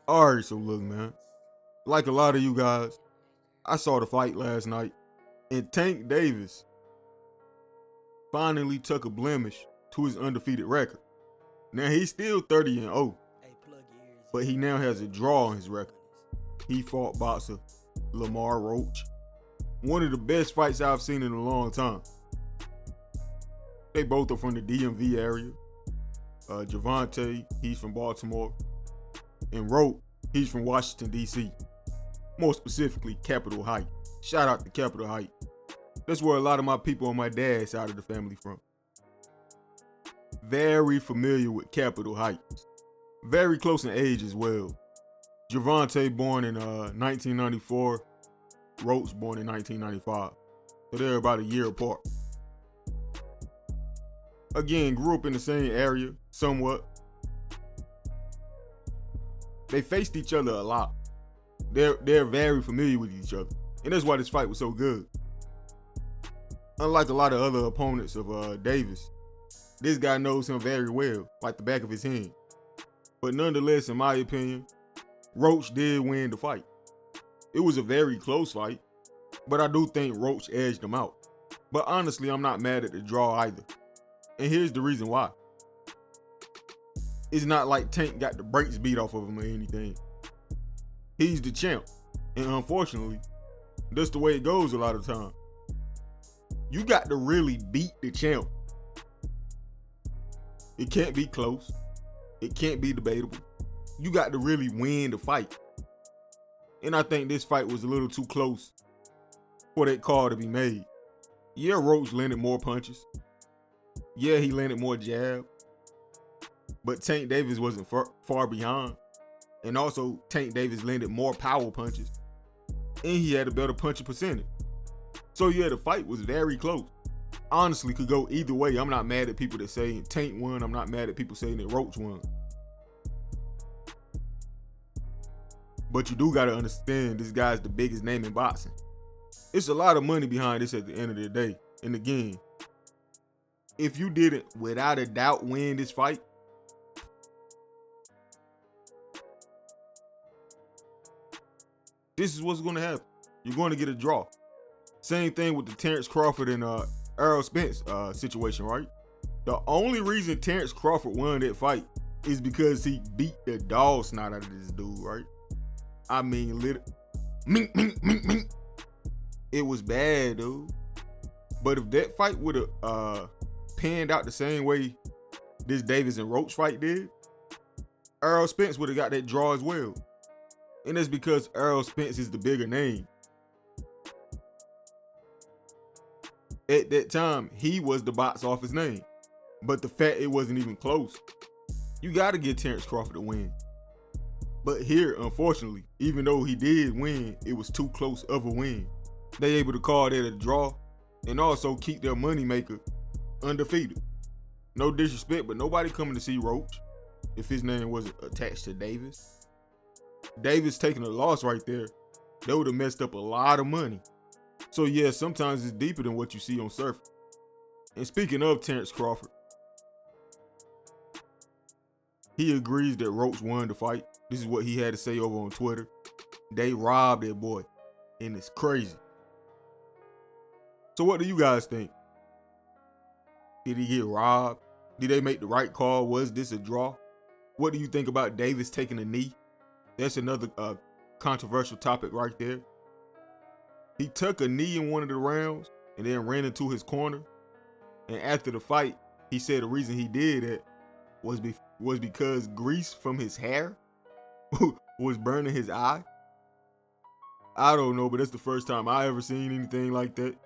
Alright, so look, man. Like a lot of you guys, I saw the fight last night, and Tank Davis finally took a blemish to his undefeated record. Now he's still 30-0, but he now has a draw on his record. He fought boxer Lamar Roach, one of the best fights I've seen in a long time. They both are from the DMV area. Javante, he's from Baltimore, and Roach, he's from Washington, D.C., more specifically Capitol Heights. Shout out to Capitol Heights. That's where a lot of my people on my dad's side of the family from. Very familiar with Capitol Heights. Very close in age as well. Javante born in 1994, Roach born in 1995. So they're about a year apart. Again, grew up in the same area, somewhat. They faced each other a lot. They're very familiar with each other. And that's why this fight was so good. Unlike a lot of other opponents of Davis, this guy knows him very well, like the back of his hand. But nonetheless, in my opinion, Roach did win the fight. It was a very close fight, but I do think Roach edged him out. But honestly, I'm not mad at the draw either. And here's the reason why. It's not like Tank got the brakes beat off of him or anything. He's the champ. And unfortunately, that's the way it goes a lot of times. You got to really beat the champ. It can't be close. It can't be debatable. You got to really win the fight. And I think this fight was a little too close for that call to be made. Yeah, Roach landed more punches. Yeah, he landed more jab. But Tank Davis wasn't far behind. And also, Tank Davis landed more power punches. And he had a better punching percentage. So yeah, the fight was very close. Honestly, could go either way. I'm not mad at people that say Tank won. I'm not mad at people saying that Roach won. But you do got to understand, this guy's the biggest name in boxing. It's a lot of money behind this at the end of the day. And again, if you didn't, without a doubt, win this fight, this is what's going to happen. You're going to get a draw. Same thing with the Terence Crawford and Errol Spence situation, right? The only reason Terence Crawford won that fight is because he beat the dog snot out of this dude, right? I mean, mink, mink, mink, mink. It was bad, dude. But if that fight would have panned out the same way this Davis and Roach fight did, Errol Spence would have got that draw as well. And that's because Errol Spence is the bigger name. At that time, he was the box office name. But the fact it wasn't even close, you got to give Terence Crawford a win. But here, unfortunately, even though he did win, it was too close of a win. They able to call that a draw and also keep their moneymaker undefeated. No disrespect, but nobody coming to see Roach if his name wasn't attached to Davis. Davis taking a loss right there, they would have messed up a lot of money. So yeah, sometimes it's deeper than what you see on surface. And speaking of Terence Crawford, he agrees that Roach won the fight. This is what he had to say over on Twitter. They robbed that boy, and it's crazy. So what do you guys think? Did he get robbed? Did they make the right call? Was this a draw? What do you think about Davis taking a knee? That's another controversial topic right there. He took a knee in one of the rounds and then ran into his corner. And after the fight, he said the reason he did it was because grease from his hair was burning his eye. I don't know, but that's the first time I ever seen anything like that.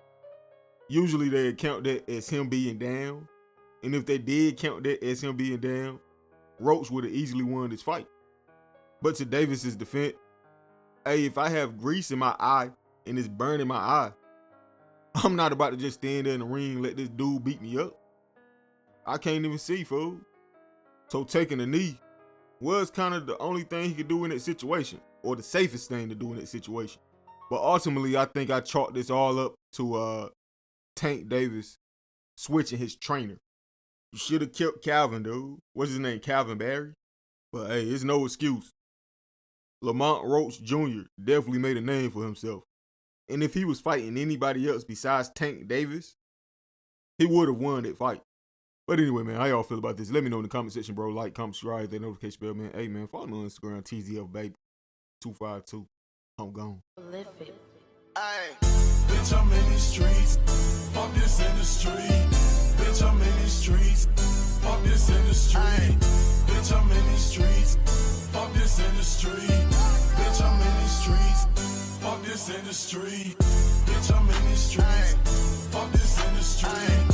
Usually they count that as him being down. And if they did count that as him being down, Roach would have easily won this fight. But to Davis's defense, hey, if I have grease in my eye and it's burning my eye, I'm not about to just stand there in the ring and let this dude beat me up. I can't even see, fool. So taking a knee was kind of the only thing he could do in that situation, or the safest thing to do in that situation. But ultimately, I think I chalked this all up to Tank Davis switching his trainer. You should have kept Calvin, dude. What's his name? Calvin Barry? But hey, it's no excuse. Lamont Roach Jr. definitely made a name for himself. And if he was fighting anybody else besides Tank Davis, he would have won that fight. But anyway, man, how y'all feel about this? Let me know in the comment section, bro. Like, comment, subscribe, that notification bell, man. Hey, man, follow me on Instagram, TZFBaby252. I'm gone. Bitch, I'm in these streets. Fuck this industry. Bitch, I'm in these streets. Fuck this industry. Bitch, I'm in these streets. Fuck this industry. Bitch, I'm in these streets. Fuck this industry. Bitch, I'm in these streets. Fuck this industry.